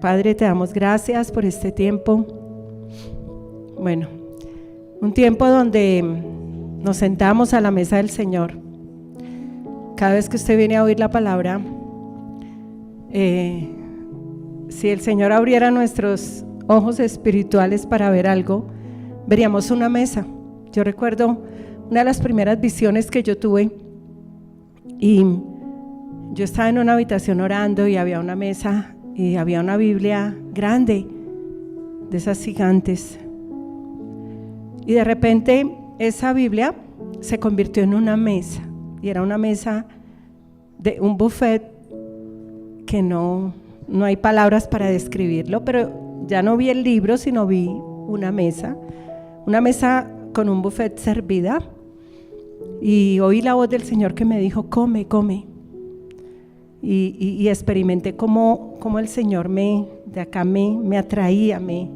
Padre, te damos gracias por este tiempo. Bueno, un tiempo donde nos sentamos a la mesa del Señor. Cada vez que usted viene a oír la palabra, si el Señor abriera nuestros ojos espirituales para ver algo, veríamos una mesa. Yo recuerdo una de las primeras visiones que yo tuve, y yo estaba en una habitación orando y había una mesa y había una Biblia grande, de esas gigantes, y de repente esa Biblia se convirtió en una mesa, y era una mesa de un buffet que no hay palabras para describirlo, pero ya no vi el libro, sino vi una mesa con un buffet servida, y oí la voz del Señor que me dijo: come, come. Y experimenté cómo el Señor me atraía, me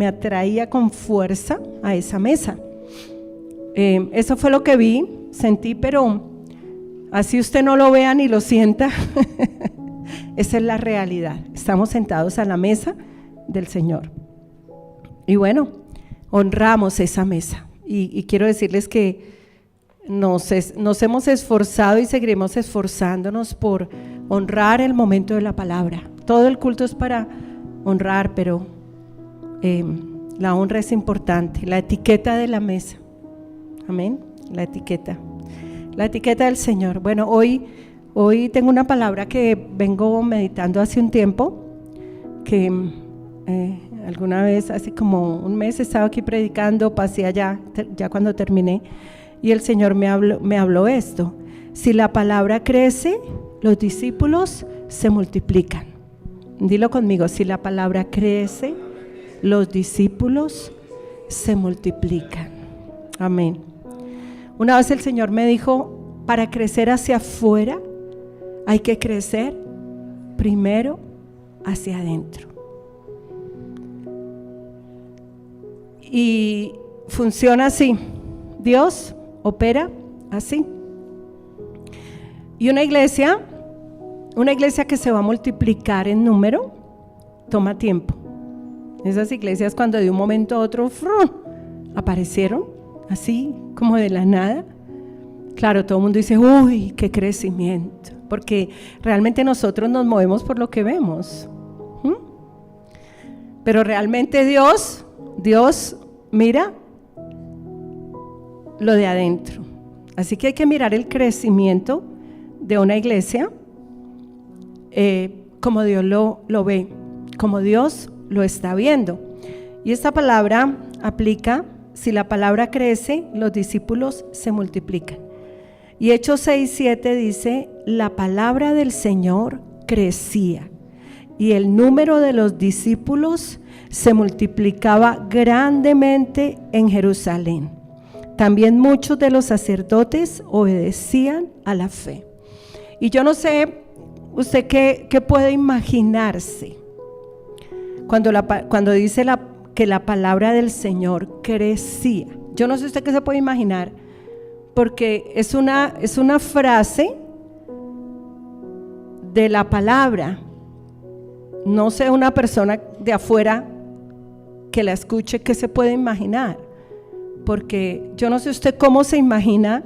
atraía con fuerza a esa mesa. Eso fue lo que vi, sentí, pero así usted no lo vea ni lo sienta, esa es la realidad. Estamos sentados a la mesa del Señor. Y bueno, honramos esa mesa. Y quiero decirles que nos hemos esforzado y seguiremos esforzándonos por honrar el momento de la palabra. Todo el culto es para honrar, pero la honra es importante. La etiqueta de la mesa, amén, la etiqueta del Señor. Bueno, hoy tengo una palabra que vengo meditando hace un tiempo, que alguna vez, hace como un mes, estaba aquí predicando, pasé allá, ya cuando terminé, y el Señor me habló esto: si la palabra crece, los discípulos se multiplican. Dilo conmigo: si la palabra crece, los discípulos se multiplican. Amén. Una vez el Señor me dijo: para crecer hacia afuera hay que crecer primero hacia adentro. Y funciona así. Dios opera así. Y una iglesia que se va a multiplicar en número toma tiempo. Esas iglesias, cuando de un momento a otro aparecieron así como de la nada, claro, todo el mundo dice: uy, qué crecimiento, porque realmente nosotros nos movemos por lo que vemos. Pero realmente Dios mira lo de adentro. Así que hay que mirar el crecimiento de una iglesia como Dios lo ve, como Dios lo está viendo. Y esta palabra aplica: si la palabra crece, los discípulos se multiplican. Y Hechos 6:7 dice: la palabra del Señor crecía y el número de los discípulos se multiplicaba grandemente en Jerusalén. También muchos de los sacerdotes obedecían a la fe. Y yo no sé usted qué puede imaginarse cuando dice que la palabra del Señor crecía. Yo no sé usted qué se puede imaginar, porque es una frase de la palabra. No sé, una persona de afuera que la escuche, ¿qué se puede imaginar? Porque yo no sé usted cómo se imagina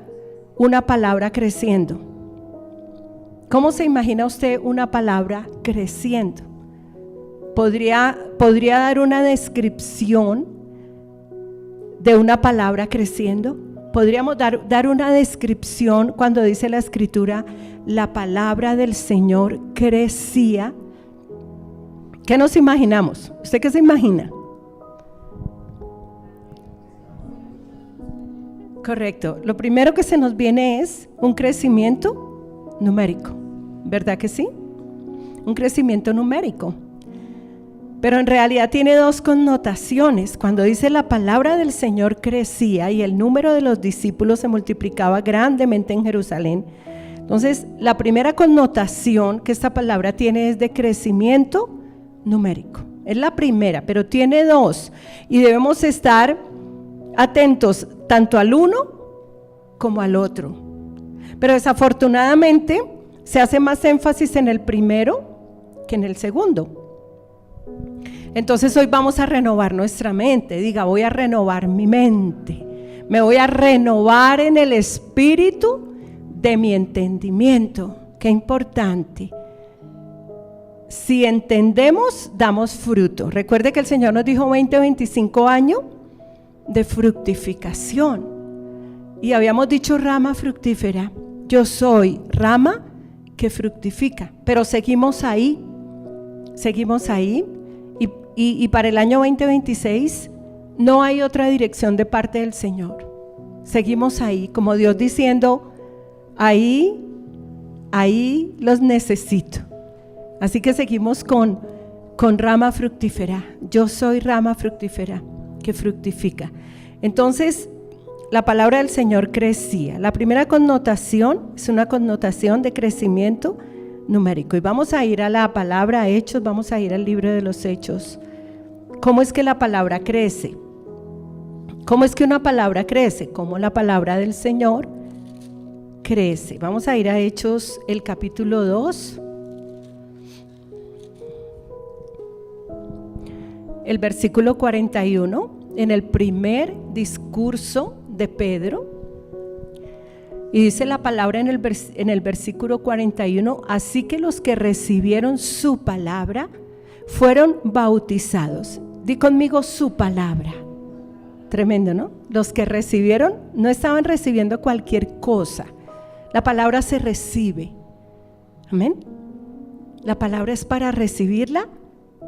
una palabra creciendo. ¿Cómo se imagina usted una palabra creciendo? ¿Podría dar una descripción de una palabra creciendo? ¿Podríamos dar una descripción cuando dice la Escritura: la palabra del Señor crecía? ¿Qué nos imaginamos? ¿Usted qué se imagina? Correcto. Lo primero que se nos viene es un crecimiento numérico, ¿verdad que sí? Un crecimiento numérico. Pero en realidad tiene dos connotaciones. Cuando dice la palabra del Señor crecía y el número de los discípulos se multiplicaba grandemente en Jerusalén. Entonces, la primera connotación que esta palabra tiene es de crecimiento numérico. Es la primera, pero tiene dos. Y debemos estar atentos tanto al uno como al otro. Pero desafortunadamente se hace más énfasis en el primero que en el segundo. Entonces hoy vamos a renovar nuestra mente. Diga, voy a renovar mi mente. Me voy a renovar en el espíritu de mi entendimiento. Qué importante. Si entendemos, damos fruto. Recuerde que el Señor nos dijo 20-25 años de fructificación. Y habíamos dicho rama fructífera. Yo soy rama que fructifica. Pero seguimos ahí. Y para el año 2026 no hay otra dirección de parte del Señor. Seguimos ahí, como Dios diciendo, ahí los necesito. Así que seguimos con rama fructífera. Yo soy rama fructífera que fructifica. Entonces, la palabra del Señor crecía. La primera connotación es una connotación de crecimiento numérico. Y vamos a ir a la palabra Hechos, vamos a ir al libro de los Hechos. ¿Cómo es que la palabra crece? ¿Cómo es que una palabra crece? ¿Cómo la palabra del Señor crece? Vamos a ir a Hechos, el capítulo 2. El versículo 41, en el primer discurso de Pedro. Y dice la palabra en el versículo 41, así que los que recibieron su palabra fueron bautizados. Di conmigo su palabra. Tremendo, ¿no? Los que recibieron no estaban recibiendo cualquier cosa. La palabra se recibe. Amén. La palabra es para recibirla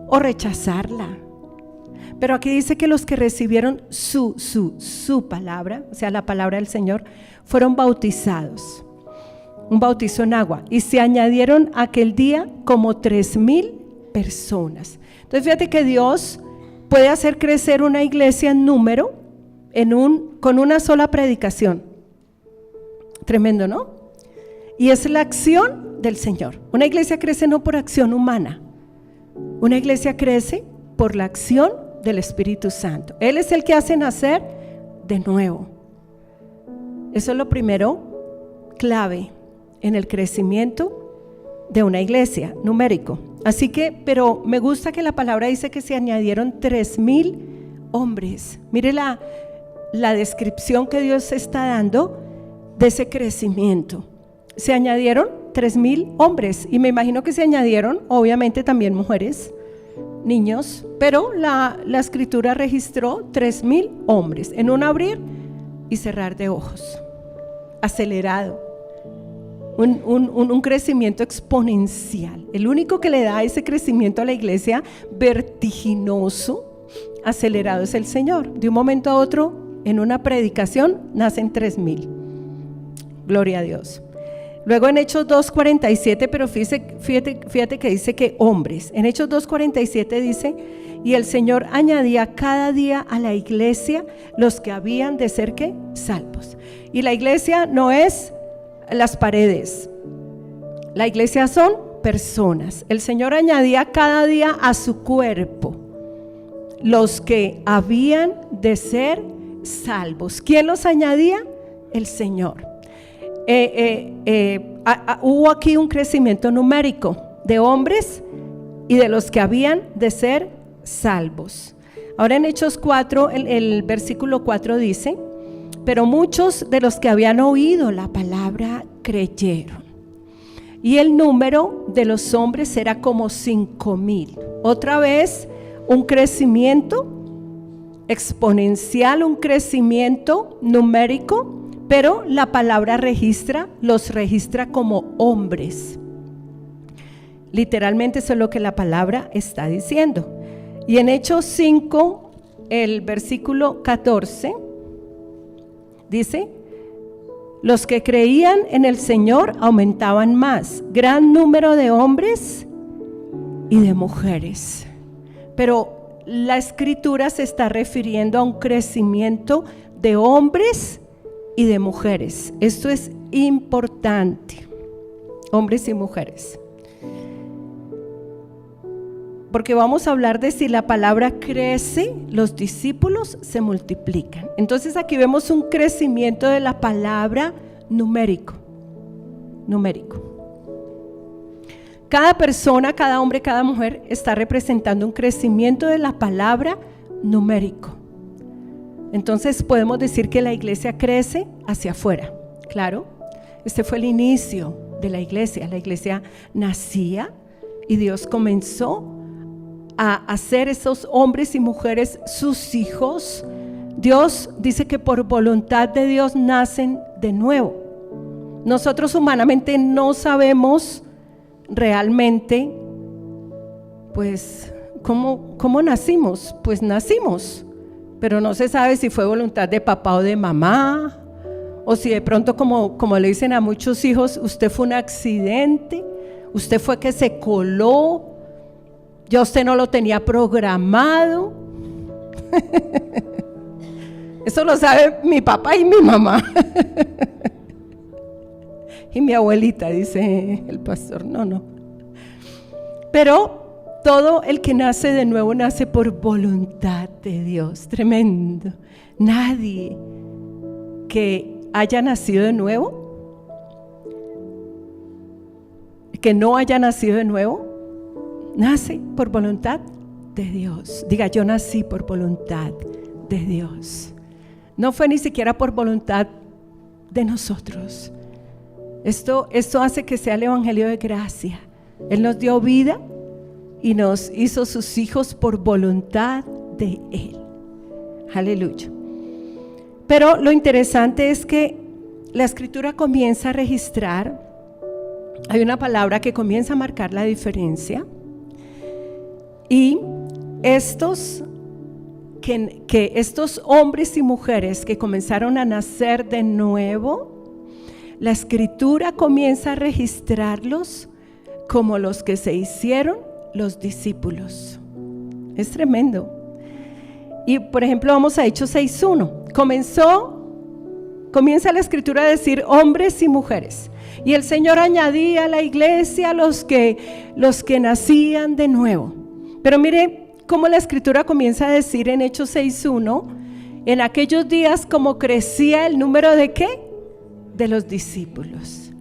o rechazarla. Pero aquí dice que los que recibieron su palabra, o sea, la palabra del Señor, fueron bautizados. Un bautizo en agua. Y se añadieron aquel día como 3,000 personas. Entonces fíjate que Dios puede hacer crecer una iglesia en número con una sola predicación. Tremendo, ¿no? Y es la acción del Señor. Una iglesia crece no por acción humana. Una iglesia crece por la acción del Espíritu Santo. Él es el que hace nacer de nuevo. Eso es lo primero clave en el crecimiento de una iglesia, numérico. Así que, pero me gusta que la palabra dice que se añadieron 3,000 hombres. Mire la descripción que Dios está dando de ese crecimiento. Se añadieron 3,000 hombres y me imagino que se añadieron obviamente también mujeres, niños, pero la escritura registró 3,000 hombres en un abrir y cerrar de ojos, acelerado, un crecimiento exponencial. El único que le da ese crecimiento a la iglesia vertiginoso, acelerado, es el Señor. De un momento a otro, en una predicación, nacen 3,000. Gloria a Dios. Luego en Hechos 2:47, pero fíjate que dice que hombres. En Hechos 2:47 dice, y el Señor añadía cada día a la iglesia los que habían de ser ¿qué? Salvos. Y la iglesia no es las paredes. La iglesia son personas. El Señor añadía cada día a su cuerpo los que habían de ser salvos. ¿Quién los añadía? El Señor. Hubo aquí un crecimiento numérico de hombres y de los que habían de ser salvos. Ahora en Hechos 4, el versículo 4 dice, pero muchos de los que habían oído la palabra creyeron, y el número de los hombres era como 5,000. Otra vez un crecimiento exponencial, un crecimiento numérico, pero la palabra los registra como hombres. Literalmente eso es lo que la palabra está diciendo. Y en Hechos 5, el versículo 14, dice, los que creían en el Señor aumentaban más, gran número de hombres y de mujeres. Pero la escritura se está refiriendo a un crecimiento de hombres y de mujeres. Esto es importante, hombres y mujeres, porque vamos a hablar de si la palabra crece, los discípulos se multiplican. Entonces aquí vemos un crecimiento de la palabra numérico. Cada persona, cada hombre, cada mujer está representando un crecimiento de la palabra numérico. Entonces podemos decir que la iglesia crece hacia afuera. Claro, este fue el inicio de la iglesia. La iglesia nacía y Dios comenzó a hacer esos hombres y mujeres sus hijos. Dios dice que por voluntad de Dios nacen de nuevo. Nosotros humanamente no sabemos realmente, pues, ¿cómo nacimos? Pues nacimos, pero no se sabe si fue voluntad de papá o de mamá, o si de pronto, como le dicen a muchos hijos, usted fue un accidente, usted fue que se coló, ya usted no lo tenía programado. Eso lo sabe mi papá y mi mamá. Y mi abuelita, dice el pastor, no. Pero todo el que nace de nuevo nace por voluntad de Dios. Tremendo. Nadie que haya nacido de nuevo, que no haya nacido de nuevo, nace por voluntad de Dios. Diga, yo nací por voluntad de Dios. No fue ni siquiera por voluntad de nosotros. Esto hace que sea el evangelio de gracia. Él nos dio vida y nos hizo sus hijos por voluntad de Él. Aleluya. Pero lo interesante es que la escritura comienza a registrar, hay una palabra que comienza a marcar la diferencia, y estos hombres y mujeres que comenzaron a nacer de nuevo, la escritura comienza a registrarlos como los que se hicieron los discípulos. Es tremendo. Y por ejemplo vamos a Hechos 6:1. Comienza la escritura a decir hombres y mujeres. Y el Señor añadía a la iglesia los que nacían de nuevo. Pero mire cómo la escritura comienza a decir en Hechos 6:1, en aquellos días como crecía el número de ¿qué? De los discípulos.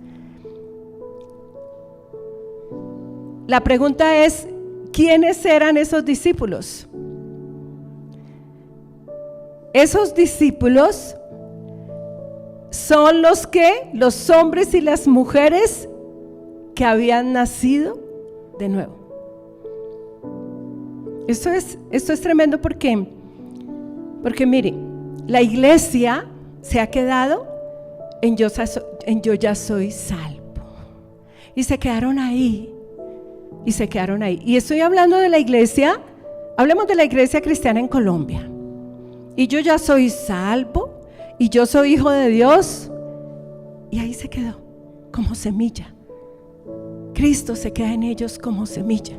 La pregunta es, ¿quiénes eran esos discípulos? Esos discípulos son los hombres y las mujeres que habían nacido de nuevo. Esto es tremendo porque mire, la iglesia se ha quedado en yo ya soy salvo. Y se quedaron ahí. Y estoy hablando de la iglesia, hablemos de la iglesia cristiana en Colombia. Y yo ya soy salvo, y yo soy hijo de Dios. Y ahí se quedó, como semilla. Cristo se queda en ellos como semilla.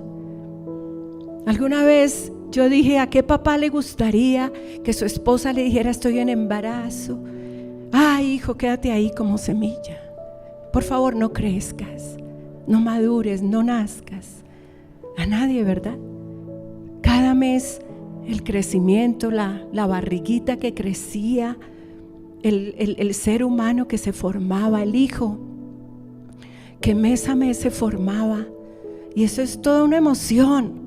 Alguna vez yo dije, ¿a qué papá le gustaría que su esposa le dijera estoy en embarazo? Ay, hijo, quédate ahí como semilla. Por favor, no crezcas, no madures, no nazcas. A nadie, ¿verdad? Cada mes el crecimiento, la barriguita que crecía, el ser humano que se formaba, el hijo que mes a mes se formaba. Y eso es toda una emoción.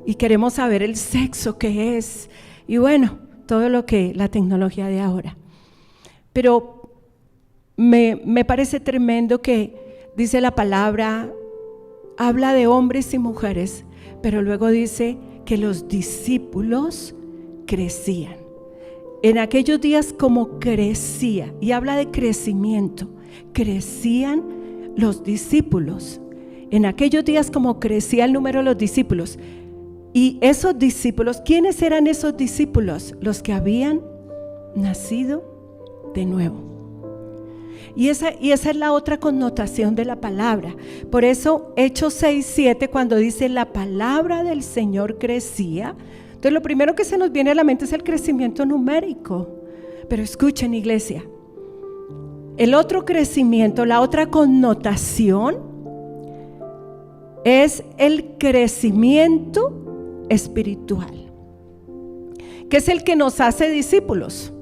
Y queremos saber el sexo que es. Y bueno, todo lo que la tecnología de ahora. Pero me parece tremendo que dice la palabra, habla de hombres y mujeres, pero luego dice que los discípulos crecían. En aquellos días como crecía, y habla de crecimiento, crecían los discípulos. En aquellos días como crecía el número de los discípulos. Y esos discípulos, ¿quiénes eran esos discípulos? Los que habían nacido de nuevo. Y esa es la otra connotación de la palabra. Por eso Hechos 6:7, cuando dice la palabra del Señor crecía, entonces lo primero que se nos viene a la mente es el crecimiento numérico. Pero escuchen, iglesia, el otro crecimiento, la otra connotación es el crecimiento espiritual, que es el que nos hace discípulos.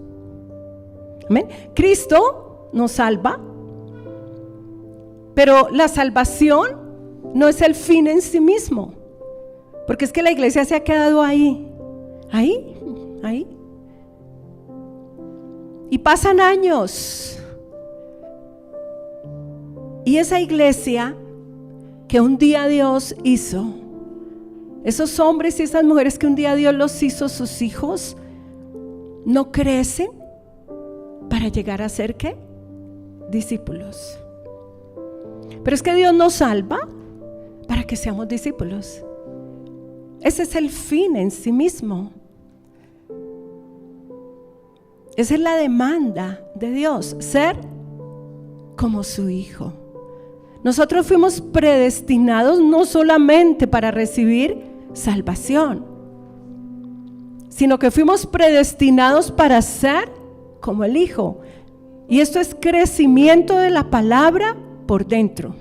Amén. Cristo nos salva, pero la salvación no es el fin en sí mismo, porque es que la iglesia se ha quedado ahí. Y pasan años. Y esa iglesia que un día Dios hizo, esos hombres y esas mujeres que un día Dios los hizo sus hijos, no crecen para llegar a ser ¿qué? Discípulos. Pero es que Dios nos salva para que seamos discípulos. Ese es el fin en sí mismo. Esa es la demanda de Dios, ser como su hijo. Nosotros fuimos predestinados no solamente para recibir salvación, sino que fuimos predestinados para ser como el hijo. Y esto es crecimiento de la palabra por dentro.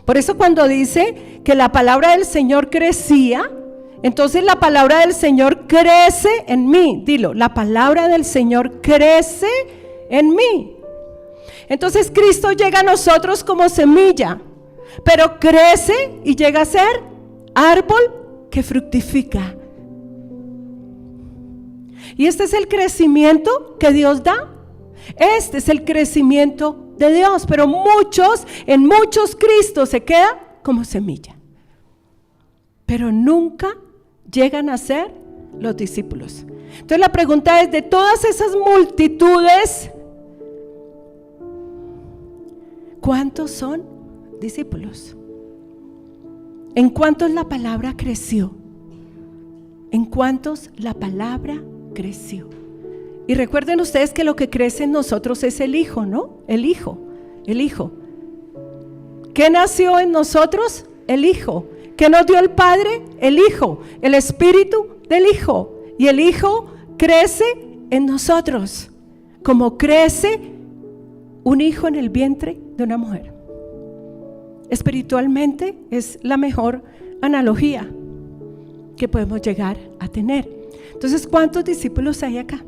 Por eso cuando dice que la palabra del Señor crecía, entonces la palabra del Señor crece en mí. Dilo, la palabra del Señor crece en mí. Entonces Cristo llega a nosotros como semilla, pero crece y llega a ser árbol que fructifica. Y este es el crecimiento que Dios da. Este es el crecimiento de Dios, pero en muchos Cristo se queda como semilla, pero nunca llegan a ser los discípulos. Entonces la pregunta es, de todas esas multitudes, ¿cuántos son discípulos? ¿En cuántos la palabra creció? ¿En cuántos la palabra creció? Y recuerden ustedes que lo que crece en nosotros es el Hijo, ¿no? El Hijo. ¿Qué nació en nosotros? El Hijo. ¿Qué nos dio el Padre? El Hijo. El Espíritu del Hijo. Y el Hijo crece en nosotros, como crece un hijo en el vientre de una mujer. Espiritualmente es la mejor analogía que podemos llegar a tener. Entonces, ¿cuántos discípulos hay acá?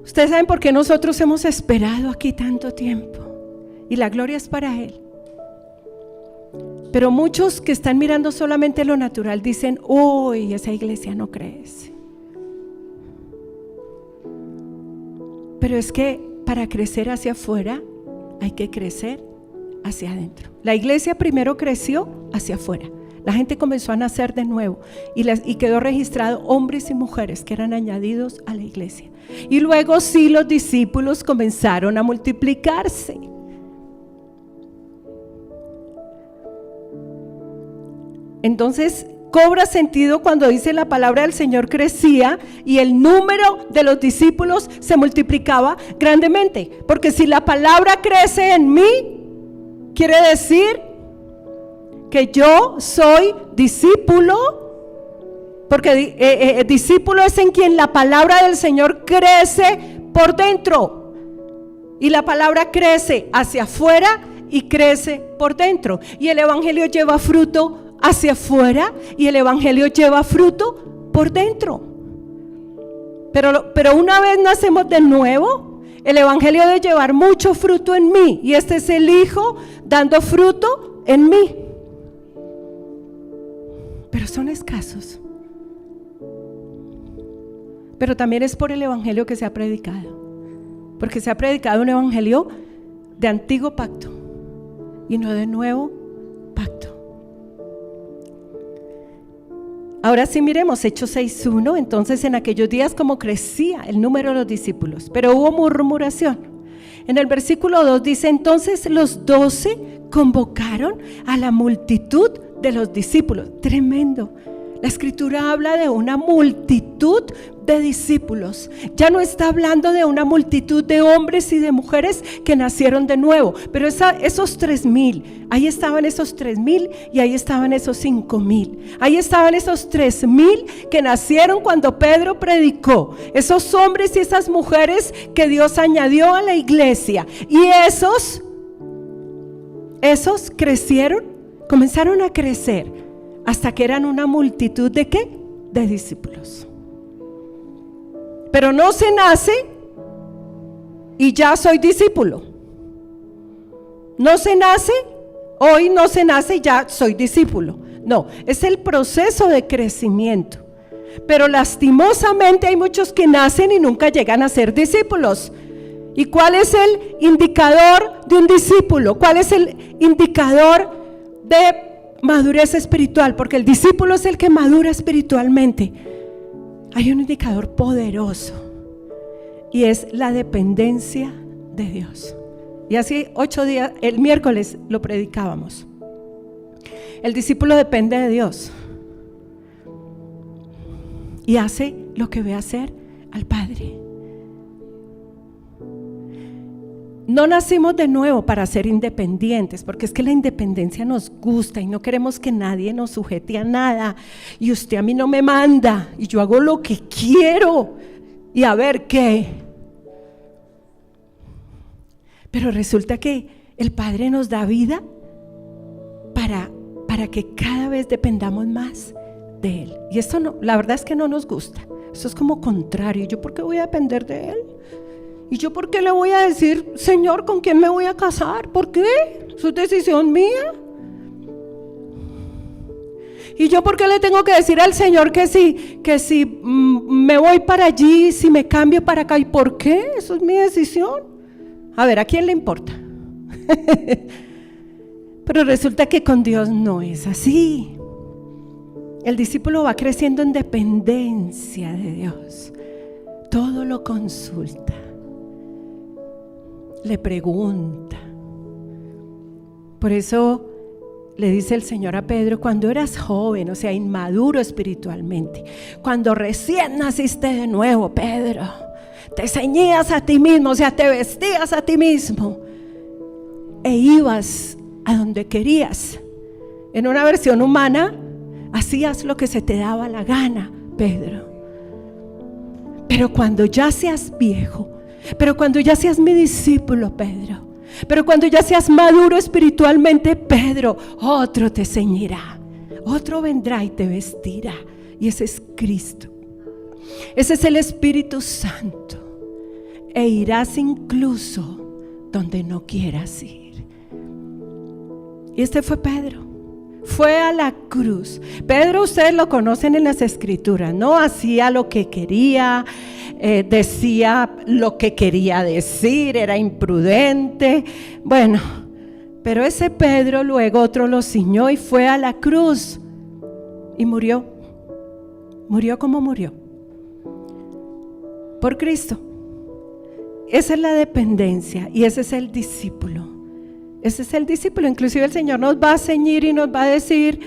Ustedes saben por qué nosotros hemos esperado aquí tanto tiempo, y la gloria es para Él. Pero muchos que están mirando solamente lo natural dicen, uy, esa iglesia no crece. Pero es que para crecer hacia afuera hay que crecer hacia adentro. La iglesia primero creció hacia afuera. La gente comenzó a nacer de nuevo y quedó registrado hombres y mujeres que eran añadidos a la iglesia. Y luego sí, los discípulos comenzaron a multiplicarse. Entonces cobra sentido cuando dice la palabra del Señor crecía y el número de los discípulos se multiplicaba grandemente. Porque si la palabra crece en mí, quiere decir que yo soy discípulo, porque discípulo es en quien la palabra del Señor crece por dentro, y la palabra crece hacia afuera y crece por dentro, y el evangelio lleva fruto hacia afuera y el evangelio lleva fruto por dentro. Pero una vez nacemos de nuevo, el evangelio debe llevar mucho fruto en mí, y este es el Hijo dando fruto en mí. Pero son escasos. Pero también es por el evangelio que se ha predicado, porque se ha predicado un evangelio de antiguo pacto y no de nuevo pacto. Ahora sí miremos Hechos 6:1. Entonces en aquellos días como crecía el número de los discípulos, pero hubo murmuración. En el versículo 2 dice, entonces los 12 convocaron a la multitud de los discípulos. Tremendo. La escritura habla de una multitud de discípulos. Ya no está hablando de una multitud de hombres y de mujeres que nacieron de nuevo, pero esos 3,000, ahí estaban esos 3,000 y ahí estaban esos 5,000. Ahí estaban esos 3,000 que nacieron cuando Pedro predicó. Esos hombres y esas mujeres que Dios añadió a la iglesia. Y esos crecieron, comenzaron a crecer hasta que eran una multitud ¿de qué? De discípulos. Pero no se nace y ya soy discípulo. No se nace, hoy no se nace y ya soy discípulo. No, es el proceso de crecimiento. Pero lastimosamente hay muchos que nacen y nunca llegan a ser discípulos. ¿Y cuál es el indicador de un discípulo? ¿Cuál es el indicador de madurez espiritual? Porque el discípulo es el que madura espiritualmente. Hay un indicador poderoso y es la dependencia de Dios. Y así 8 días, el miércoles lo predicábamos. El discípulo depende de Dios y hace lo que ve hacer al Padre. No nacimos de nuevo para ser independientes, porque es que la independencia nos gusta y no queremos que nadie nos sujete a nada. Y usted a mí no me manda y yo hago lo que quiero y a ver qué. Pero resulta que el Padre nos da vida para que cada vez dependamos más de Él. Y esto no, la verdad es que no nos gusta. Esto es como contrario. ¿Yo por qué voy a depender de Él? ¿Y yo por qué le voy a decir, Señor, con quién me voy a casar? ¿Por qué? ¿Eso es decisión mía? ¿Y yo por qué le tengo que decir al Señor que si me voy para allí, si me cambio para acá? ¿Y por qué? Eso es mi decisión. A ver, ¿a quién le importa? Pero resulta que con Dios no es así. El discípulo va creciendo en dependencia de Dios. Todo lo consulta. Le pregunta. Por eso le dice el Señor a Pedro: cuando eras joven, o sea, inmaduro espiritualmente, cuando recién naciste de nuevo, Pedro, te ceñías a ti mismo, o sea, te vestías a ti mismo e ibas a donde querías. En una versión humana, hacías lo que se te daba la gana, Pedro. Pero cuando ya seas viejo, pero cuando ya seas mi discípulo, Pedro, pero cuando ya seas maduro espiritualmente, Pedro, otro te ceñirá, otro vendrá y te vestirá. Y ese es Cristo. Ese es el Espíritu Santo. E irás incluso donde no quieras ir. Y este fue Pedro. Fue a la cruz. Pedro, ustedes lo conocen en las Escrituras, ¿no? Hacía lo que quería, decía lo que quería decir, era imprudente. Bueno, pero ese Pedro luego otro lo ciñó y fue a la cruz y murió. Murió como murió. Por Cristo. Esa es la dependencia y ese es el discípulo. Ese es el discípulo. Inclusive el Señor nos va a ceñir y nos va a decir,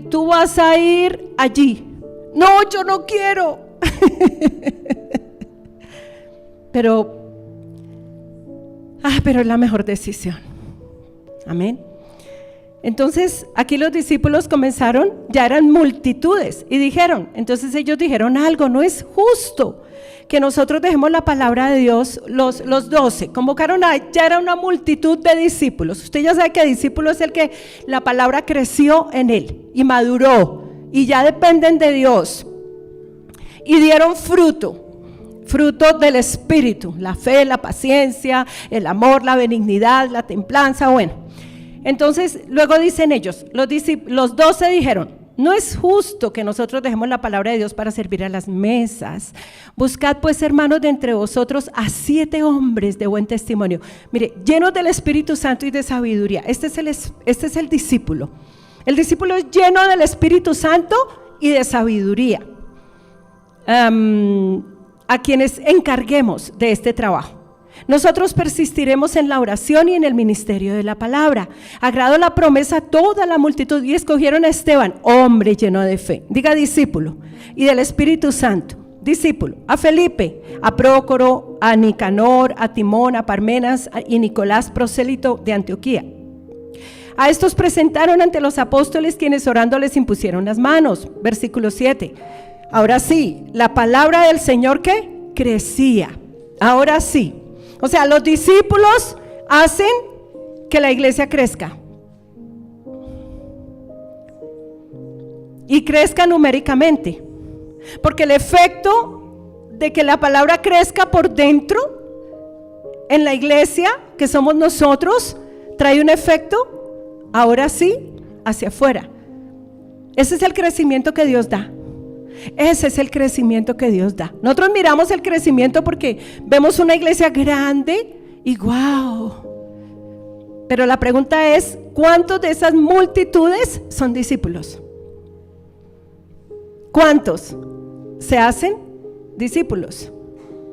tú vas a ir allí. No, yo no quiero. pero es la mejor decisión. Amén. Entonces aquí los discípulos comenzaron, ya eran multitudes y dijeron, entonces ellos dijeron algo: no es justo que nosotros dejemos la palabra de Dios. Los 12 convocaron ya era una multitud de discípulos. Usted ya sabe que discípulo es el que la palabra creció en él y maduró y ya dependen de Dios y dieron fruto del Espíritu: la fe, la paciencia, el amor, la benignidad, la templanza. Bueno, entonces luego dicen ellos, los 12 dijeron: no es justo que nosotros dejemos la palabra de Dios para servir a las mesas. Buscad pues, hermanos, de entre vosotros a 7 hombres de buen testimonio, mire, llenos del Espíritu Santo y de sabiduría. Este es el discípulo. El discípulo es lleno del Espíritu Santo y de sabiduría. A quienes encarguemos de este trabajo. Nosotros persistiremos en la oración y en el ministerio de la palabra. Agradó la promesa a toda la multitud y escogieron a Esteban, hombre lleno de fe. Diga discípulo. Y del Espíritu Santo. Discípulo. A Felipe, a Prócoro, a Nicanor, a Timón, a Parmenas y Nicolás, prosélito de Antioquía. A estos presentaron ante los apóstoles, quienes orando les impusieron las manos. Versículo 7. Ahora sí, la palabra del Señor, ¿qué? Crecía. Ahora sí. O sea, los discípulos hacen que la iglesia crezca. Y crezca numéricamente. Porque el efecto de que la palabra crezca por dentro en la iglesia, que somos nosotros, trae un efecto, ahora sí, hacia afuera. Ese es el crecimiento que Dios da. Ese es el crecimiento que Dios da. Nosotros miramos el crecimiento porque vemos una iglesia grande y wow. Pero la pregunta es, ¿cuántos de esas multitudes son discípulos? ¿Cuántos se hacen discípulos?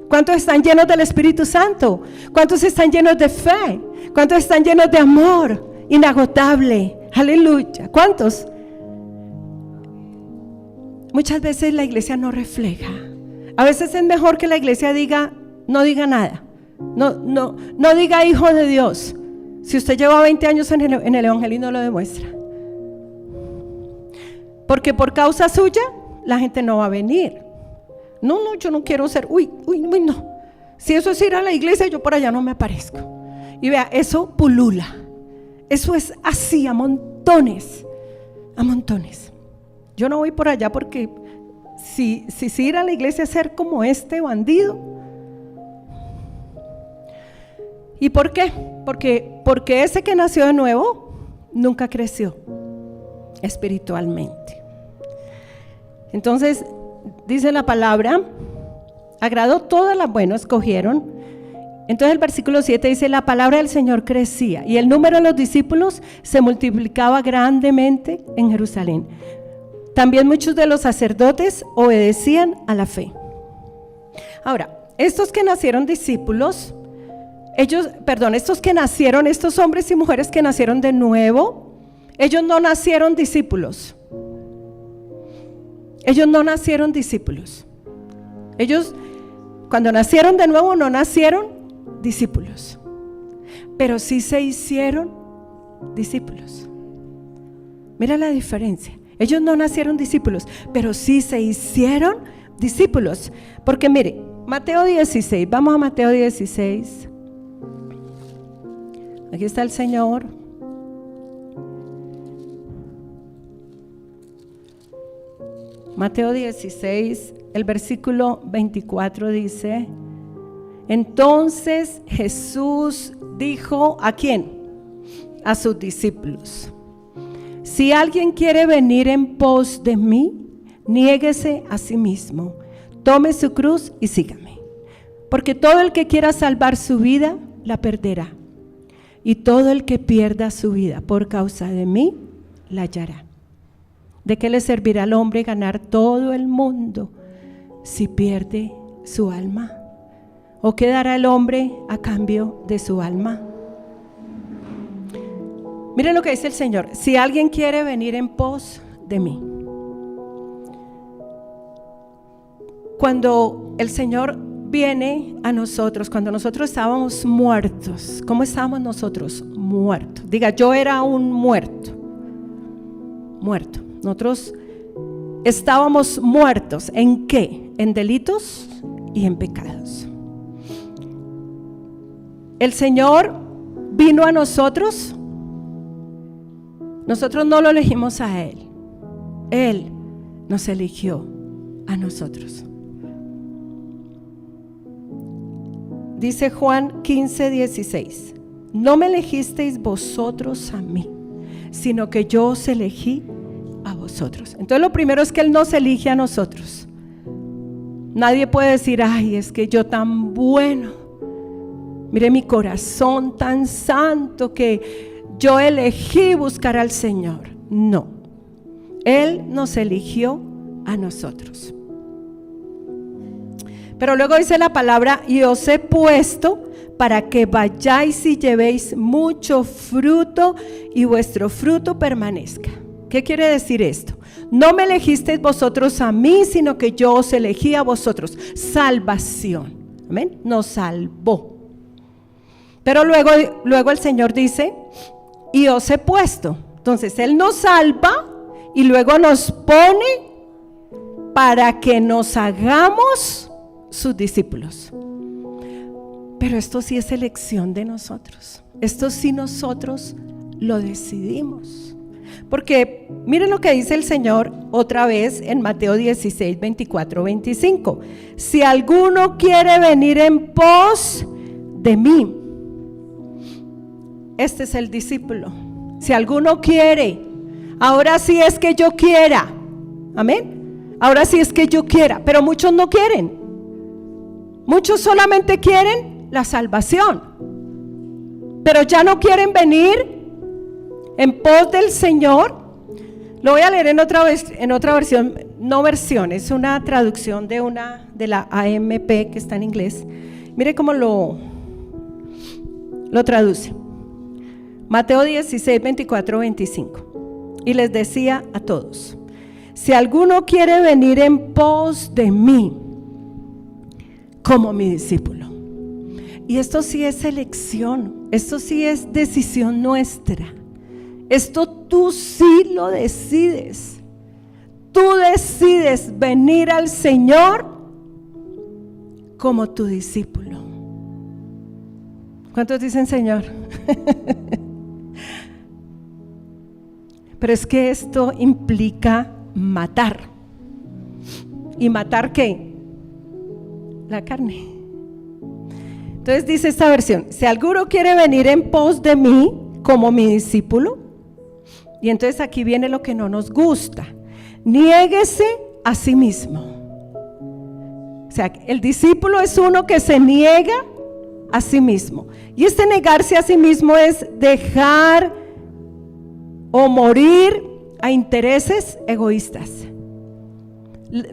¿Cuántos están llenos del Espíritu Santo? ¿Cuántos están llenos de fe? ¿Cuántos están llenos de amor inagotable? Aleluya. ¿Cuántos? Muchas veces la iglesia no refleja. A veces es mejor que la iglesia no diga nada. No diga hijo de Dios. Si usted lleva 20 años en el evangelio y no lo demuestra. Porque por causa suya la gente no va a venir. No, yo no quiero ser, no. Si eso es ir a la iglesia, yo por allá no me aparezco. Y vea, eso pulula. Eso es así, a montones. A montones. Yo no voy por allá porque si ir a la iglesia es ser como este bandido. ¿Y por qué? Porque ese que nació de nuevo nunca creció espiritualmente. Entonces, dice la palabra, agradó todas las, escogieron. Entonces el versículo 7 dice, la palabra del Señor crecía y el número de los discípulos se multiplicaba grandemente en Jerusalén. También muchos de los sacerdotes obedecían a la fe. Ahora, estos que nacieron discípulos, estos hombres y mujeres que nacieron de nuevo, ellos no nacieron discípulos. Ellos no nacieron discípulos. Ellos, cuando nacieron de nuevo, no nacieron discípulos. Pero sí se hicieron discípulos. Mira la diferencia. Ellos no nacieron discípulos, pero sí se hicieron discípulos. Porque mire, Mateo 16, vamos a Mateo 16. Aquí está el Señor. Mateo 16, el versículo 24 dice, entonces Jesús dijo, ¿a quién? A sus discípulos. Si alguien quiere venir en pos de mí, niéguese a sí mismo, tome su cruz y sígame. Porque todo el que quiera salvar su vida, la perderá. Y todo el que pierda su vida por causa de mí, la hallará. ¿De qué le servirá al hombre ganar todo el mundo si pierde su alma? ¿O qué dará el hombre a cambio de su alma? Miren lo que dice el Señor. Si alguien quiere venir en pos de mí. Cuando el Señor viene a nosotros, cuando nosotros estábamos muertos, ¿cómo estábamos nosotros? Muertos. Diga, yo era un muerto. Muerto. Nosotros estábamos muertos. ¿En qué? En delitos y en pecados. El Señor vino a nosotros. Nosotros no lo elegimos a Él. Él nos eligió a nosotros. Dice Juan 15:16. No me elegisteis vosotros a mí, sino que yo os elegí a vosotros. Entonces lo primero es que Él nos elige a nosotros. Nadie puede decir, ay, es que yo tan bueno, mire mi corazón tan santo que yo elegí buscar al Señor. No, Él nos eligió a nosotros. Pero luego dice la palabra, y os he puesto para que vayáis y llevéis mucho fruto y vuestro fruto permanezca. ¿Qué quiere decir esto? No me elegisteis vosotros a mí, sino que yo os elegí a vosotros. Salvación. Amén. Nos salvó. Pero luego el Señor dice, y os he puesto. Entonces Él nos salva y luego nos pone para que nos hagamos sus discípulos. Pero esto sí es elección de nosotros. Esto sí nosotros lo decidimos. Porque miren lo que dice el Señor otra vez en Mateo 16, 24, 25. Si alguno quiere venir en pos de mí. Este es el discípulo. Si alguno quiere, ahora sí es que yo quiera, amén, ahora sí es que yo quiera, pero muchos no quieren. Muchos solamente quieren la salvación, pero ya no quieren venir en pos del Señor. Lo voy a leer en otra versión, no versión, es una traducción de la AMP que está en inglés. Mire cómo lo traduce. Mateo 16, 24, 25. Y les decía a todos: si alguno quiere venir en pos de mí como mi discípulo. Y esto sí es elección, esto sí es decisión nuestra. Esto tú sí lo decides. Tú decides venir al Señor como tu discípulo. ¿Cuántos dicen Señor? Pero es que esto implica matar. ¿Y matar qué? La carne. Entonces dice esta versión: si alguno quiere venir en pos de mí como mi discípulo, y entonces aquí viene lo que no nos gusta: niéguese a sí mismo. O sea, el discípulo es uno que se niega a sí mismo. Y este negarse a sí mismo es dejar o morir a intereses egoístas.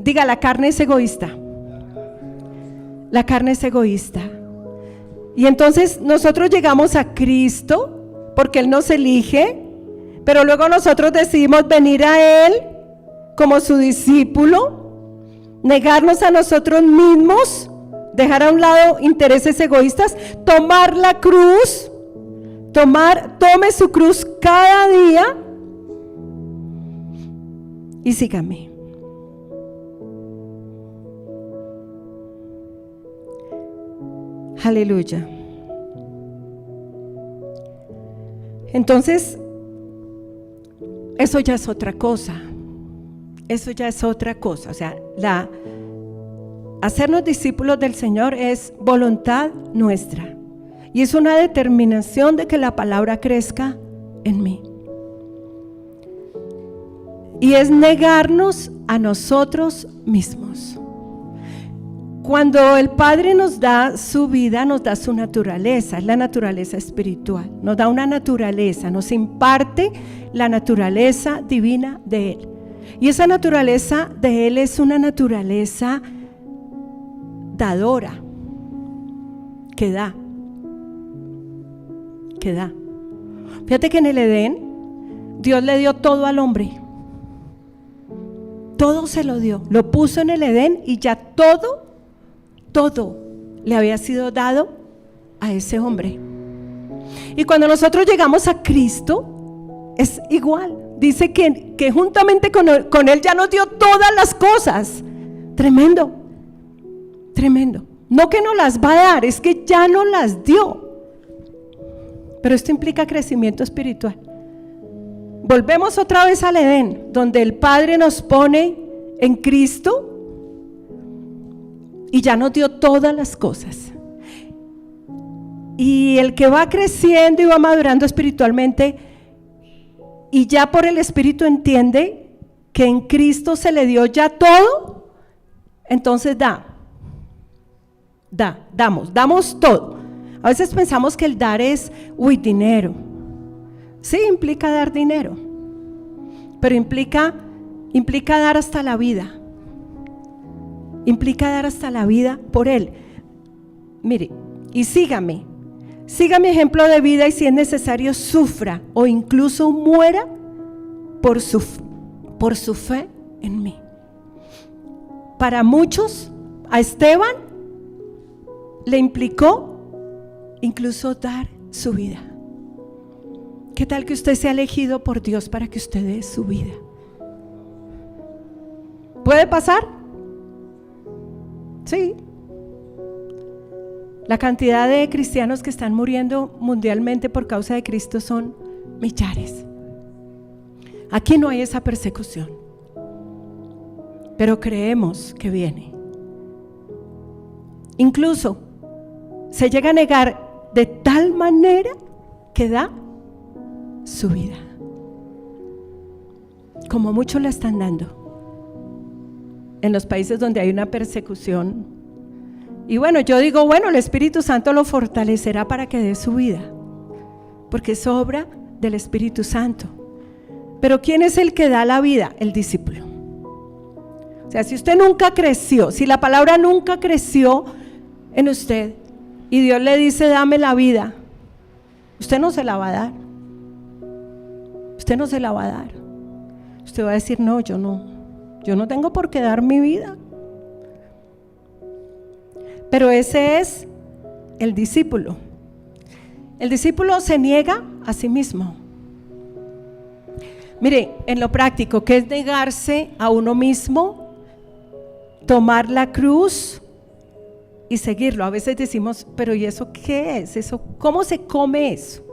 Diga, la carne es egoísta. La carne es egoísta. Y entonces nosotros llegamos a Cristo porque Él nos elige, pero luego nosotros decidimos venir a Él como su discípulo, negarnos a nosotros mismos, dejar a un lado intereses egoístas, tomar la cruz, tome su cruz cada día y sígame. Aleluya. Entonces, eso ya es otra cosa. Eso ya es otra cosa. O sea, hacernos discípulos del Señor es voluntad nuestra. Y es una determinación de que la palabra crezca en mí. Y es negarnos a nosotros mismos. Cuando el Padre nos da su vida, nos da su naturaleza, es la naturaleza espiritual. Nos da una naturaleza, nos imparte la naturaleza divina de Él. Y esa naturaleza de Él es una naturaleza dadora, que da. Fíjate que en el Edén, Dios le dio todo al hombre. Todo se lo dio, lo puso en el Edén y ya todo le había sido dado a ese hombre. Y cuando nosotros llegamos a Cristo, es igual. Dice que juntamente con Él ya nos dio todas las cosas. Tremendo. No que nos las va a dar, es que ya nos las dio. Pero esto implica crecimiento espiritual. Volvemos otra vez al Edén, donde el Padre nos pone en Cristo y ya nos dio todas las cosas. Y el que va creciendo y va madurando espiritualmente y ya por el Espíritu entiende que en Cristo se le dio ya todo, entonces damos todo. A veces pensamos que el dar es, dinero. Sí, implica dar dinero, pero implica dar hasta la vida. Implica dar hasta la vida por Él. Mire, y sígame ejemplo de vida, y si es necesario sufra o incluso muera por su fe en mí. Para muchos, a Esteban le implicó incluso dar su vida. ¿Qué tal que usted sea elegido por Dios para que usted dé su vida? ¿Puede pasar? Sí. La cantidad de cristianos que están muriendo mundialmente por causa de Cristo son millares. Aquí no hay esa persecución, pero creemos que viene. Incluso se llega a negar de tal manera que da su vida, como muchos la están dando en los países donde hay una persecución. Y bueno, yo digo, bueno, el Espíritu Santo lo fortalecerá para que dé su vida, porque es obra del Espíritu Santo. Pero ¿quién es el que da la vida? El discípulo. O sea, si usted nunca creció, si la palabra nunca creció en usted y Dios le dice, dame la vida, usted no se la va a dar. Usted no se la va a dar. Usted va a decir, no, yo no tengo por qué dar mi vida. Pero ese es el discípulo. El discípulo se niega a sí mismo. Mire, en lo práctico, ¿qué es negarse a uno mismo? Tomar la cruz y seguirlo. A veces decimos, pero ¿y eso qué es? ¿Eso, cómo se come eso?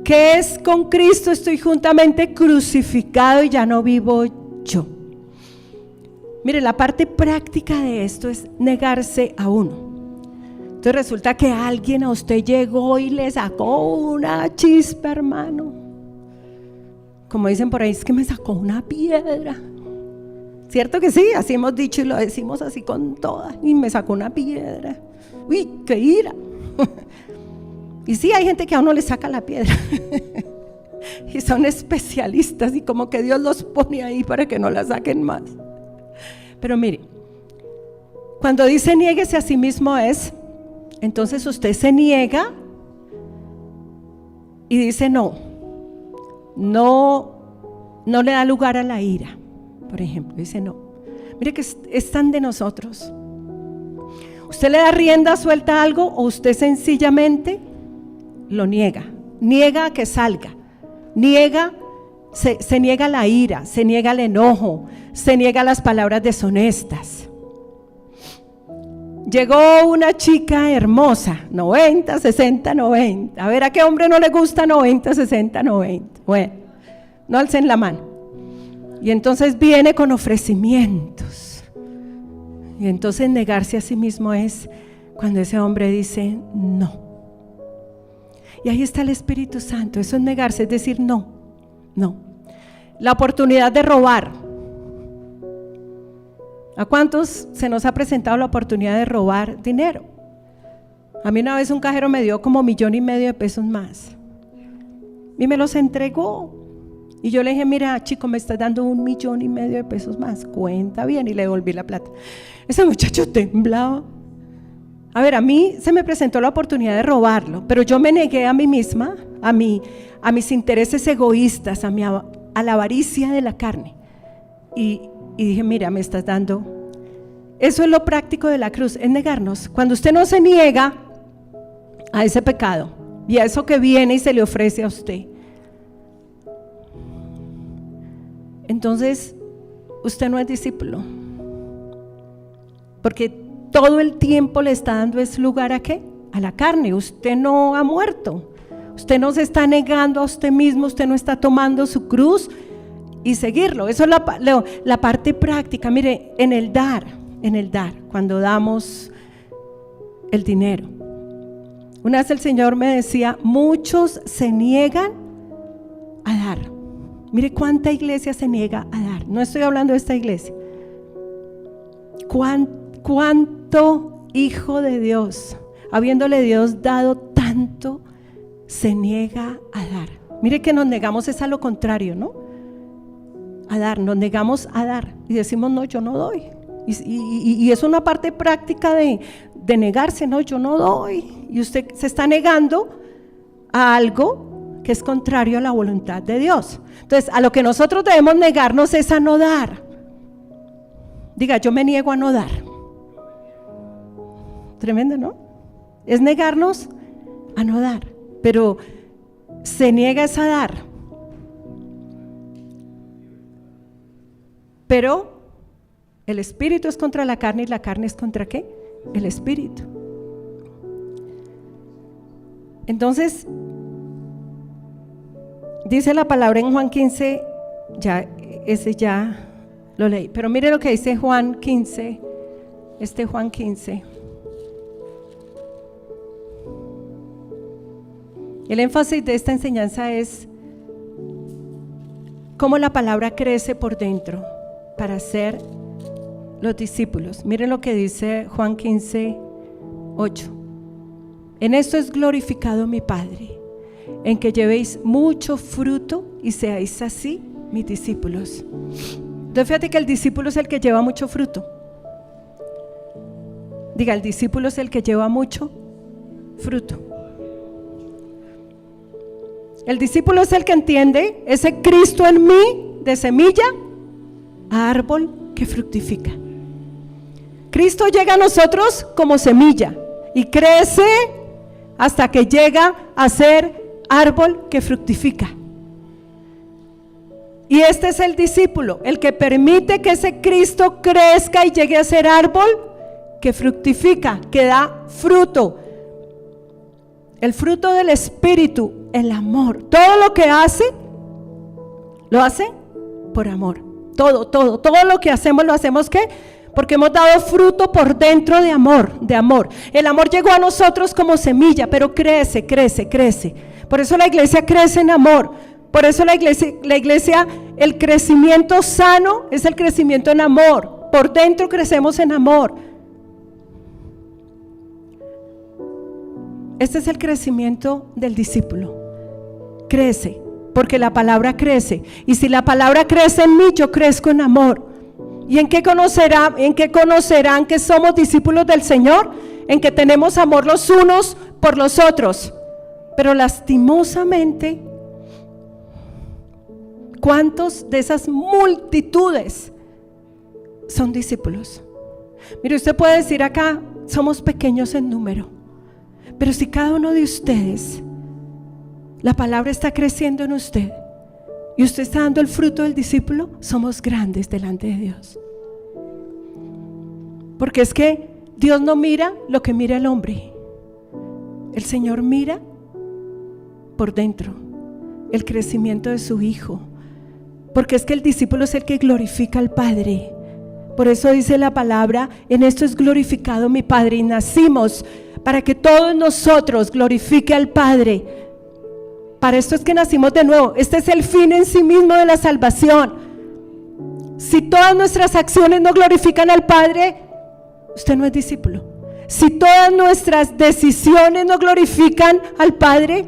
¿Qué es con Cristo? Estoy juntamente crucificado y ya no vivo yo. Mire, la parte práctica de esto es negarse a uno. Entonces resulta que alguien a usted llegó y le sacó una chispa, hermano. Como dicen por ahí, es que me sacó una piedra. ¿Cierto que sí? Así hemos dicho y lo decimos así con todas. Y me sacó una piedra. Uy, qué ira. Y sí, hay gente que a uno le saca la piedra. Y son especialistas y como que Dios los pone ahí para que no la saquen más. Pero mire, cuando dice niéguese a sí mismo entonces usted se niega y dice no le da lugar a la ira, por ejemplo, dice no. Mire que es tan de nosotros. Usted le da rienda suelta a algo o usted sencillamente lo niega a que salga, se niega la ira, se niega el enojo, se niega las palabras deshonestas. Llegó una chica hermosa, 90, 60, 90. A ver, ¿a qué hombre no le gusta 90, 60, 90? Bueno, no alcen la mano. Y entonces viene con ofrecimientos. Y entonces negarse a sí mismo es cuando ese hombre dice no. Y ahí está el Espíritu Santo. Eso es negarse, es decir no. La oportunidad de robar. ¿A cuántos se nos ha presentado la oportunidad de robar dinero? A mí una vez un cajero me dio como 1,5 millones de pesos más y me los entregó y yo le dije, mira chico, me estás dando 1,5 millones de pesos más, cuenta bien, y le devolví la plata. Ese muchacho temblaba. A ver, a mí se me presentó la oportunidad de robarlo, pero yo me negué a mí misma, a mis intereses egoístas, a la avaricia de la carne y dije, mira, me estás dando. Eso es lo práctico de la cruz, es negarnos. Cuando usted no se niega a ese pecado y a eso que viene y se le ofrece a usted, entonces usted no es discípulo, porque todo el tiempo le está dando ese lugar ¿a qué? A la carne. Usted no ha muerto, usted no se está negando a usted mismo, usted no está tomando su cruz y seguirlo. Eso es la parte práctica. Mire, en el dar, cuando damos el dinero. Una vez el Señor me decía, muchos se niegan a dar. Mire cuánta iglesia se niega a dar. No estoy hablando de esta iglesia. ¿Cuánto hijo de Dios, habiéndole Dios dado tanto, se niega a dar? Mire que nos negamos es a lo contrario, ¿no? A dar, nos negamos a dar y decimos no, yo no doy. Y es una parte práctica de negarse, no, yo no doy. Y usted se está negando a algo que es contrario a la voluntad de Dios. Entonces, a lo que nosotros debemos negarnos es a no dar. Diga, yo me niego a no dar. Tremendo, ¿no? Es negarnos a no dar, pero se niega es a dar. Pero el espíritu es contra la carne y la carne es contra ¿qué? El espíritu. Entonces, dice la palabra en Juan 15, ese ya lo leí, pero mire lo que dice Juan 15, Juan 15. El énfasis de esta enseñanza es cómo la palabra crece por dentro para ser los discípulos. Miren lo que dice Juan 15:8. En esto es glorificado mi Padre, en que llevéis mucho fruto y seáis así mis discípulos. Entonces fíjate que el discípulo es el que lleva mucho fruto. Diga, el discípulo es el que lleva mucho fruto. El discípulo es el que entiende ese Cristo en mí, de semilla a árbol que fructifica. Cristo llega a nosotros como semilla y crece hasta que llega a ser árbol que fructifica. Y este es el discípulo, el que permite que ese Cristo crezca y llegue a ser árbol que fructifica, que da fruto. El fruto del Espíritu, el amor. Todo lo que hace, lo hace por amor. Todo lo que hacemos, lo hacemos ¿qué? Porque hemos dado fruto por dentro de amor. El amor llegó a nosotros como semilla, pero crece. Por eso la iglesia crece en amor. Por eso la iglesia, el crecimiento sano es el crecimiento en amor. Por dentro crecemos en amor. Este es el crecimiento del discípulo. Crece, porque la palabra crece. Y si la palabra crece en mí, yo crezco en amor. ¿Y en qué conocerán que somos discípulos del Señor? En que tenemos amor los unos por los otros. Pero lastimosamente, ¿cuántos de esas multitudes son discípulos? Mire, usted puede decir acá, somos pequeños en número. Pero si cada uno de ustedes, la palabra está creciendo en usted y usted está dando el fruto del discípulo, somos grandes delante de Dios. Porque es que Dios no mira lo que mira el hombre. El Señor mira por dentro el crecimiento de su Hijo. Porque es que el discípulo es el que glorifica al Padre. Por eso dice la palabra, en esto es glorificado mi Padre. Y nacimos para que todos nosotros glorifique al Padre. Para esto es que nacimos de nuevo. Este es el fin en sí mismo de la salvación. Si todas nuestras acciones no glorifican al Padre, usted no es discípulo. Si todas nuestras decisiones no glorifican al Padre,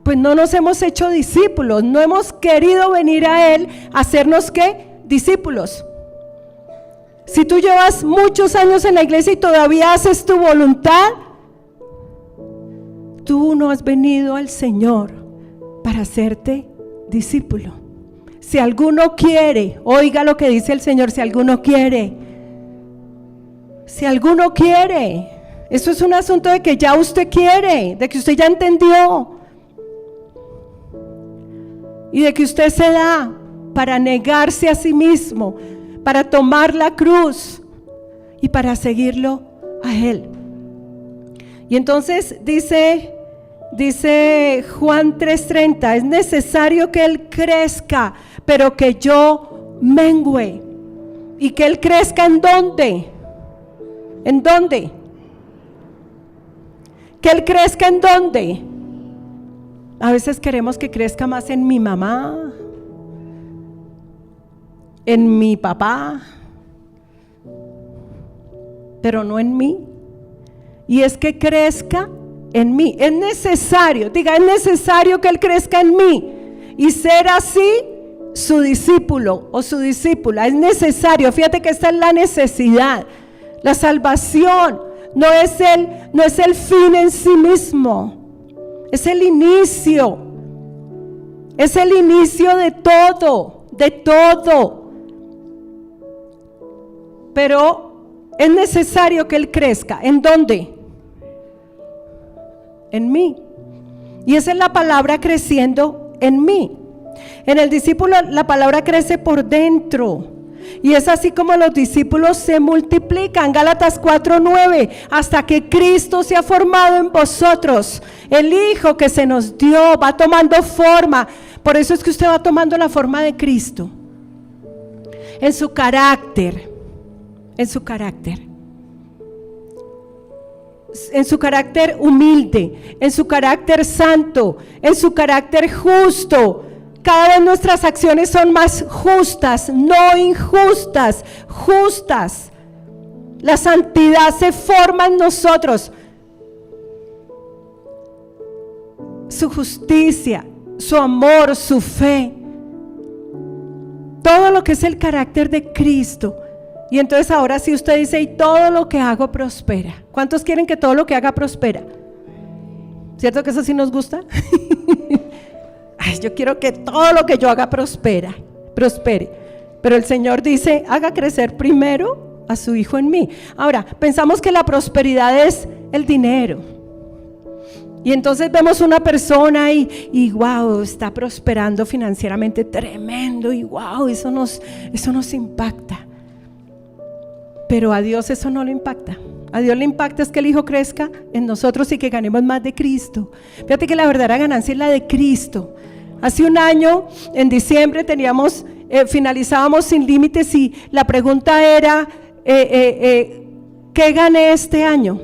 pues no nos hemos hecho discípulos. No hemos querido venir a Él a hacernos ¿qué? Discípulos. Si tú llevas muchos años en la iglesia y todavía haces tu voluntad, tú no has venido al Señor para hacerte discípulo. Si alguno quiere, oiga lo que dice el Señor, si alguno quiere, eso es un asunto de que ya usted quiere, de que usted ya entendió y de que usted se da para negarse a sí mismo, para tomar la cruz y para seguirlo a Él. Y entonces dice Juan 3:30, es necesario que Él crezca, pero que yo mengüe. ¿Y que Él crezca en dónde? ¿En dónde? ¿Que Él crezca en dónde? A veces queremos que crezca más en mi mamá, en mi papá, pero no en mí. Y es que crezca en mí. Es necesario, diga, es necesario que Él crezca en mí y ser así su discípulo o su discípula. Es necesario. Fíjate que esta es la necesidad. La salvación no es el fin en sí mismo, es el inicio. Es el inicio de todo, Pero es necesario que Él crezca. ¿En dónde? En mí. Y esa es la palabra creciendo en mí. En el discípulo la palabra crece por dentro. Y es así como los discípulos se multiplican. Gálatas 4:9, hasta que Cristo se ha formado en vosotros. El Hijo que se nos dio va tomando forma. Por eso es que usted va tomando la forma de Cristo. En su carácter. en su carácter humilde, en su carácter santo, en su carácter justo. Cada vez nuestras acciones son más justas, no injustas, justas. La santidad se forma en nosotros. Su justicia, su amor, su fe. Todo lo que es el carácter de Cristo. Y entonces ahora sí usted dice, y todo lo que hago prospera. ¿Cuántos quieren que todo lo que haga prospera? ¿Cierto que eso sí nos gusta? Ay, yo quiero que todo lo que yo haga prospere. Pero el Señor dice, haga crecer primero a su Hijo en mí. Ahora, pensamos que la prosperidad es el dinero. Y entonces vemos una persona y wow, está prosperando financieramente tremendo, y wow, eso nos impacta. Pero a Dios eso no le impacta. A Dios le impacta es que el Hijo crezca en nosotros y que ganemos más de Cristo. Fíjate que la verdadera ganancia es la de Cristo. Hace un año, en diciembre, finalizábamos Sin Límites y la pregunta era, ¿qué gané este año?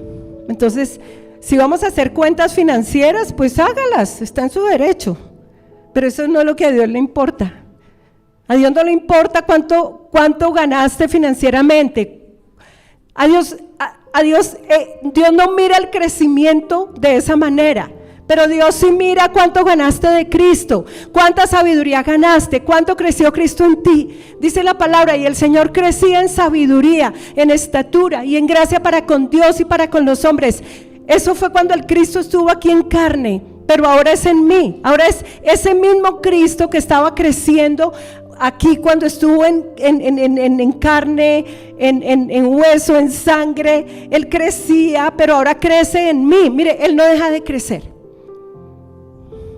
Entonces, si vamos a hacer cuentas financieras, pues hágalas, está en su derecho. Pero eso no es lo que a Dios le importa. A Dios no le importa cuánto ganaste financieramente. Dios no mira el crecimiento de esa manera, pero Dios sí mira cuánto ganaste de Cristo, cuánta sabiduría ganaste, cuánto creció Cristo en ti. Dice la palabra, y el Señor crecía en sabiduría, en estatura y en gracia para con Dios y para con los hombres. Eso fue cuando el Cristo estuvo aquí en carne, pero ahora es en mí. Ahora es ese mismo Cristo que estaba creciendo aquí cuando estuvo en carne, en hueso, en sangre. Él crecía, pero ahora crece en mí. Mire, Él no deja de crecer.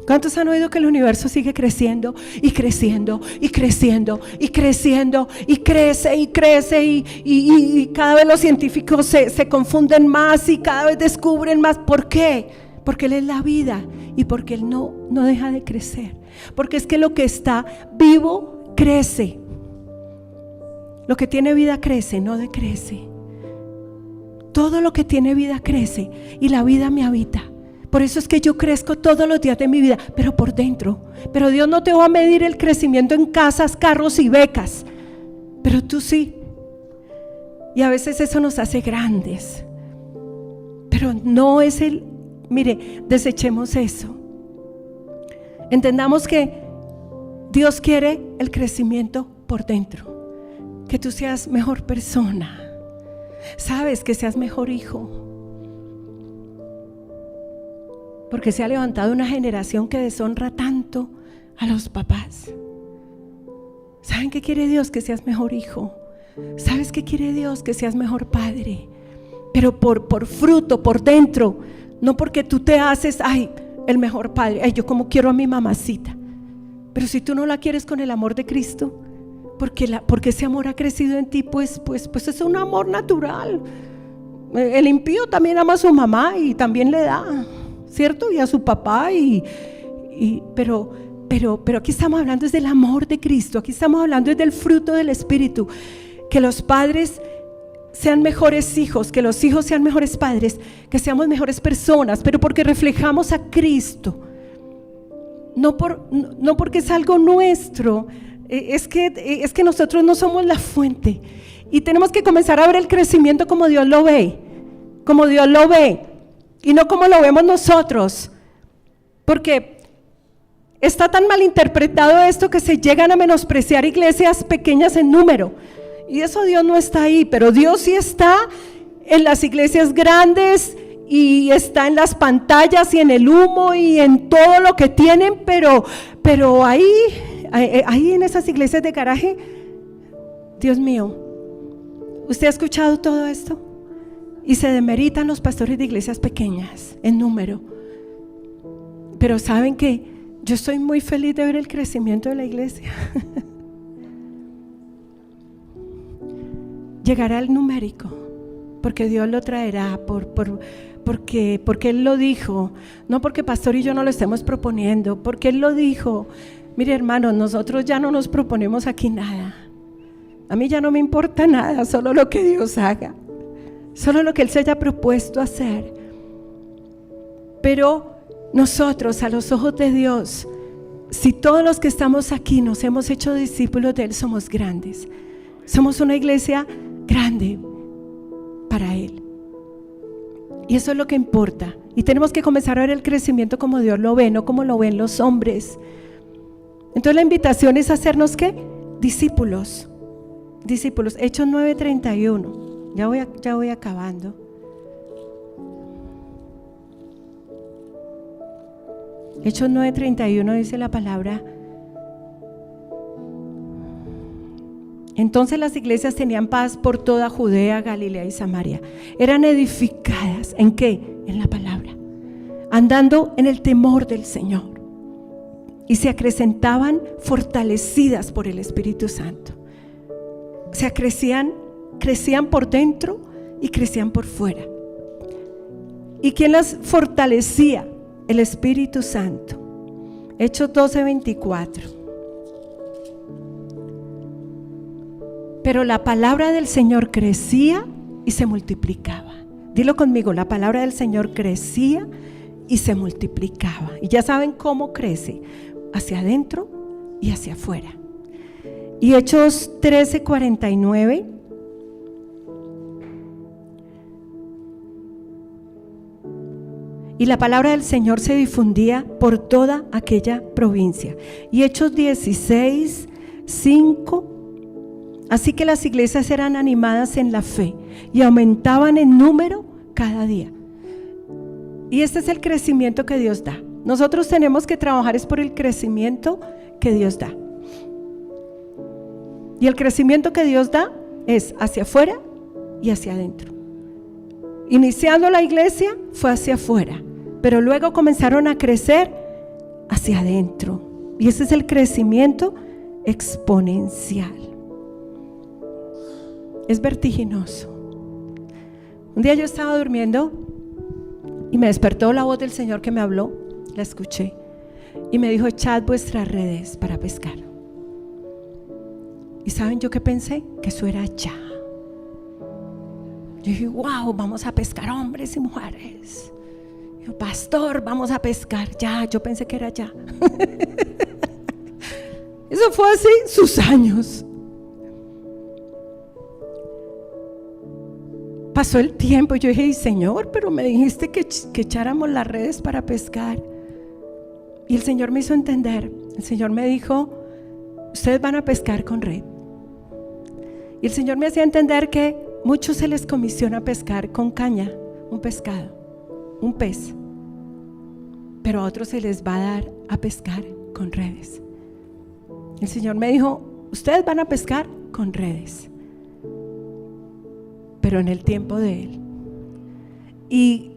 ¿Cuántos han oído que el universo sigue creciendo y creciendo y creciendo y creciendo y crece y crece y cada vez los científicos se confunden más y cada vez descubren más? ¿Por qué? Porque Él es la vida y porque Él no deja de crecer. Porque es que lo que está vivo crece. Lo que tiene vida crece, no decrece. Todo lo que tiene vida crece y la vida me habita. Por eso es que yo crezco todos los días de mi vida, pero por dentro. Pero Dios no te va a medir el crecimiento en casas, carros y becas, pero tú sí. Y a veces eso nos hace grandes, pero no es mire, desechemos eso. Entendamos que Dios quiere el crecimiento por dentro, que tú seas mejor persona, sabes, que seas mejor hijo, porque se ha levantado una generación que deshonra tanto a los papás. ¿Saben qué quiere Dios? Que seas mejor hijo. ¿Sabes qué quiere Dios? Que seas mejor padre, pero por fruto, por dentro, no porque tú te haces, ay, el mejor padre, ay, yo como quiero a mi mamacita. Pero si tú no la quieres con el amor de Cristo, porque ese amor ha crecido en ti, pues es un amor natural. El impío también ama a su mamá y también le da, ¿cierto? Y a su papá pero aquí estamos hablando es del amor de Cristo. Aquí estamos hablando es del fruto del Espíritu. Que los padres sean mejores hijos, que los hijos sean mejores padres, que seamos mejores personas, pero porque reflejamos a Cristo. No porque es algo nuestro, es que nosotros no somos la fuente y tenemos que comenzar a ver el crecimiento como Dios lo ve, y no como lo vemos nosotros, porque está tan mal interpretado esto que se llegan a menospreciar iglesias pequeñas en número, y eso Dios no está ahí, pero Dios sí está en las iglesias grandes y está en las pantallas y en el humo y en todo lo que tienen, pero ahí en esas iglesias de garaje, Dios mío, ¿usted ha escuchado todo esto? Y se demeritan los pastores de iglesias pequeñas en número, pero saben que yo estoy muy feliz de ver el crecimiento de la iglesia. Llegará el numérico, porque Dios lo traerá porque Él lo dijo, no porque pastor y yo no lo estemos proponiendo, porque Él lo dijo. Mire, hermano, nosotros ya no nos proponemos aquí nada. A mí ya no me importa nada, solo lo que Dios haga, solo lo que Él se haya propuesto hacer. Pero nosotros, a los ojos de Dios, si todos los que estamos aquí nos hemos hecho discípulos de Él, somos grandes. Somos una iglesia grande para Él. Y eso es lo que importa. Y tenemos que comenzar a ver el crecimiento como Dios lo ve, no como lo ven los hombres. Entonces la invitación es hacernos ¿qué? Discípulos. Discípulos. Hechos 9:31. Ya voy acabando. Hechos 9:31 dice la palabra: entonces las iglesias tenían paz por toda Judea, Galilea y Samaria. Eran edificadas, ¿en qué? En la palabra, andando en el temor del Señor, y se acrecentaban fortalecidas por el Espíritu Santo. O sea, crecían por dentro y crecían por fuera. ¿Y quién las fortalecía? El Espíritu Santo. Hechos 12:24. Pero la palabra del Señor crecía y se multiplicaba. Dilo conmigo, la palabra del Señor crecía y se multiplicaba. Y ya saben cómo crece, hacia adentro y hacia afuera. Y Hechos 13:49. Y la palabra del Señor se difundía por toda aquella provincia. Y Hechos 16:5. Así que las iglesias eran animadas en la fe y aumentaban en número cada día. Y este es el crecimiento que Dios da. Nosotros tenemos que trabajar es por el crecimiento que Dios da. Y el crecimiento que Dios da es hacia afuera y hacia adentro. Iniciando la iglesia fue hacia afuera, pero luego comenzaron a crecer hacia adentro. Y ese es el crecimiento exponencial. Es vertiginoso. Un día yo estaba durmiendo y me despertó la voz del Señor que me habló. La escuché y me dijo: echad vuestras redes para pescar. Y ¿saben yo qué pensé? Que eso era ya. Yo dije: wow, vamos a pescar hombres y mujeres. Yo: pastor, vamos a pescar ya. Yo pensé que era ya. Eso fue así sus años. Pasó el tiempo y yo dije: Señor, pero me dijiste que echáramos las redes para pescar. Y el Señor me hizo entender. El Señor me dijo: ustedes van a pescar con red. Y el Señor me hacía entender que muchos se les comisiona pescar con caña, un pescado, un pez, pero a otros se les va a dar a pescar con redes. El Señor me dijo: ustedes van a pescar con redes, pero en el tiempo de Él. Y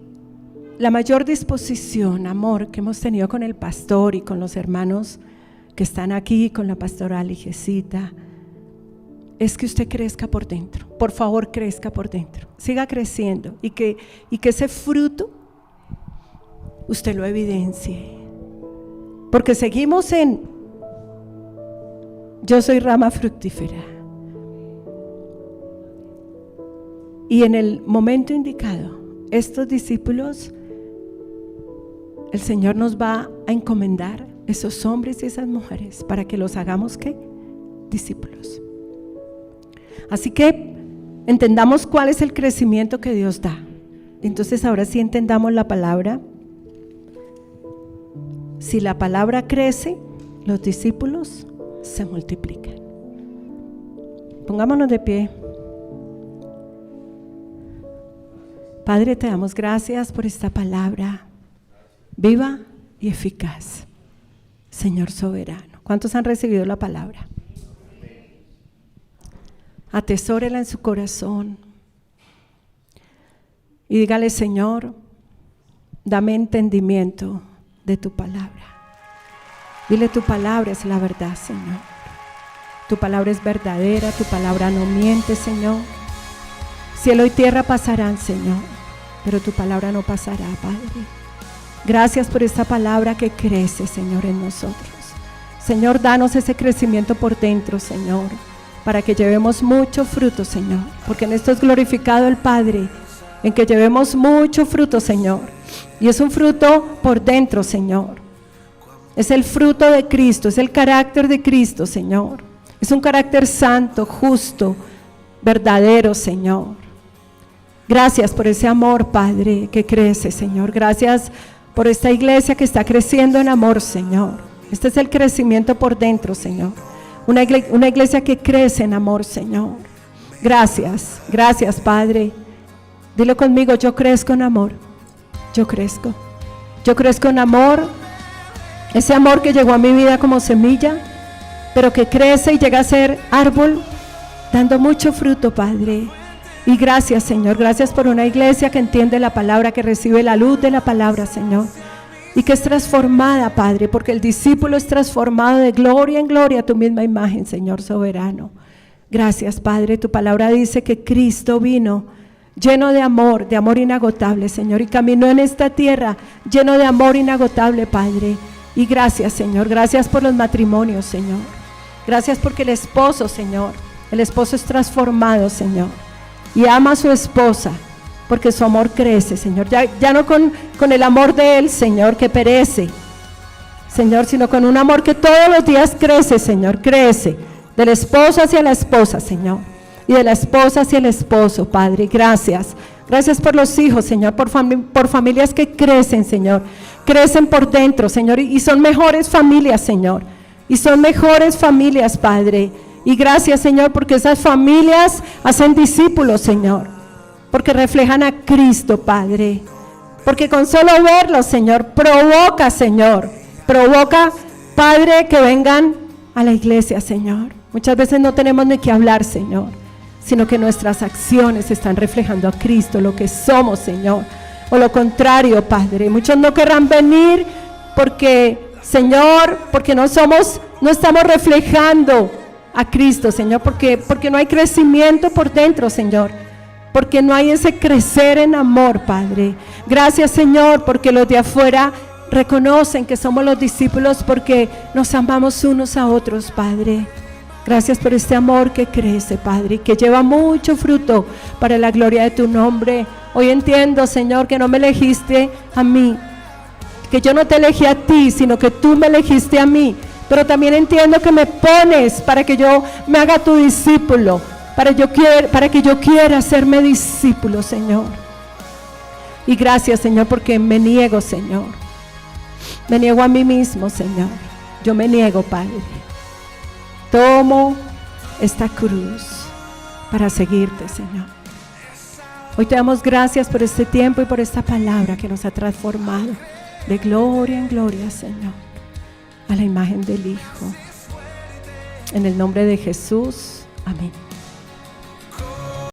la mayor disposición, amor que hemos tenido con el pastor y con los hermanos que están aquí, con la pastora Ligesita, es que usted crezca por dentro. Por favor, crezca por dentro, siga creciendo, y que ese fruto usted lo evidencie, porque seguimos en yo soy rama fructífera. Y en el momento indicado, estos discípulos, el Señor nos va a encomendar esos hombres y esas mujeres para que los hagamos ¿qué? Discípulos. Así que entendamos cuál es el crecimiento que Dios da. Entonces ahora sí entendamos la palabra. Si la palabra crece, los discípulos se multiplican. Pongámonos de pie. Padre, te damos gracias por esta palabra viva y eficaz, Señor soberano. ¿Cuántos han recibido la palabra? Atesórela en su corazón y dígale: Señor, dame entendimiento de tu palabra. Dile: tu palabra es la verdad, Señor. Tu palabra es verdadera, tu palabra no miente, Señor. Cielo y tierra pasarán, Señor, pero tu palabra no pasará, Padre. Gracias por esta palabra que crece, Señor, en nosotros. Señor, danos ese crecimiento por dentro, Señor, para que llevemos mucho fruto, Señor, porque en esto es glorificado el Padre, en que llevemos mucho fruto, Señor, Y es un fruto por dentro, Señor. Es el fruto de Cristo, es el carácter de Cristo, Señor. Es un carácter santo, justo, verdadero, Señor. Gracias por ese amor, Padre, que crece, Señor. Gracias por esta iglesia que está creciendo en amor, Señor. Este es el crecimiento por dentro, Señor. Una iglesia que crece en amor, Señor. Gracias, gracias, Padre. Dilo conmigo, yo crezco en amor. Yo crezco en amor. Ese amor que llegó a mi vida como semilla, pero que crece y llega a ser árbol, dando mucho fruto, Padre. Y gracias, Señor, gracias por una iglesia que entiende la palabra, que recibe la luz de la palabra, Señor, y que es transformada, Padre, porque el discípulo es transformado de gloria en gloria a tu misma imagen, Señor soberano. Gracias, Padre, tu palabra dice que Cristo vino lleno de amor inagotable, Señor, y caminó en esta tierra lleno de amor inagotable, Padre. Y gracias, Señor, gracias por los matrimonios, Señor. Gracias porque el esposo, Señor, el esposo es transformado, Señor, y ama a su esposa, porque su amor crece, Señor. Ya no con el amor de él, Señor, que perece, Señor, sino con un amor que todos los días crece, Señor, crece, del esposo hacia la esposa, Señor, y de la esposa hacia el esposo, Padre. Gracias. Gracias por los hijos, Señor, por familias que crecen, Señor, crecen por dentro, Señor, y son mejores familias, Señor, y son mejores familias, Padre. Y gracias, Señor, porque esas familias hacen discípulos, Señor, porque reflejan a Cristo, Padre, porque con solo verlos, Señor, provoca, Padre, que vengan a la iglesia, Señor. Muchas veces no tenemos ni que hablar, Señor, sino que nuestras acciones están reflejando a Cristo, lo que somos, Señor, o lo contrario, Padre. Muchos no querrán venir porque, Señor, porque no estamos reflejando a Cristo, Señor, porque no hay crecimiento por dentro, Señor, porque no hay ese crecer en amor, Padre. Gracias, Señor, porque los de afuera reconocen que somos los discípulos porque nos amamos unos a otros, Padre. Gracias por este amor que crece, Padre, y que lleva mucho fruto para la gloria de tu nombre. Hoy entiendo, Señor, que no me elegiste a mí, que yo no te elegí a ti, sino que tú me elegiste a mí. Pero también entiendo que me pones para que yo me haga tu discípulo, para que yo quiera hacerme discípulo, Señor. Y gracias, Señor, porque me niego, Señor. Me niego a mí mismo, Señor. Yo me niego, Padre. Tomo esta cruz para seguirte, Señor. Hoy te damos gracias por este tiempo y por esta palabra que nos ha transformado de gloria en gloria, Señor, a la imagen del Hijo. En el nombre de Jesús, amén.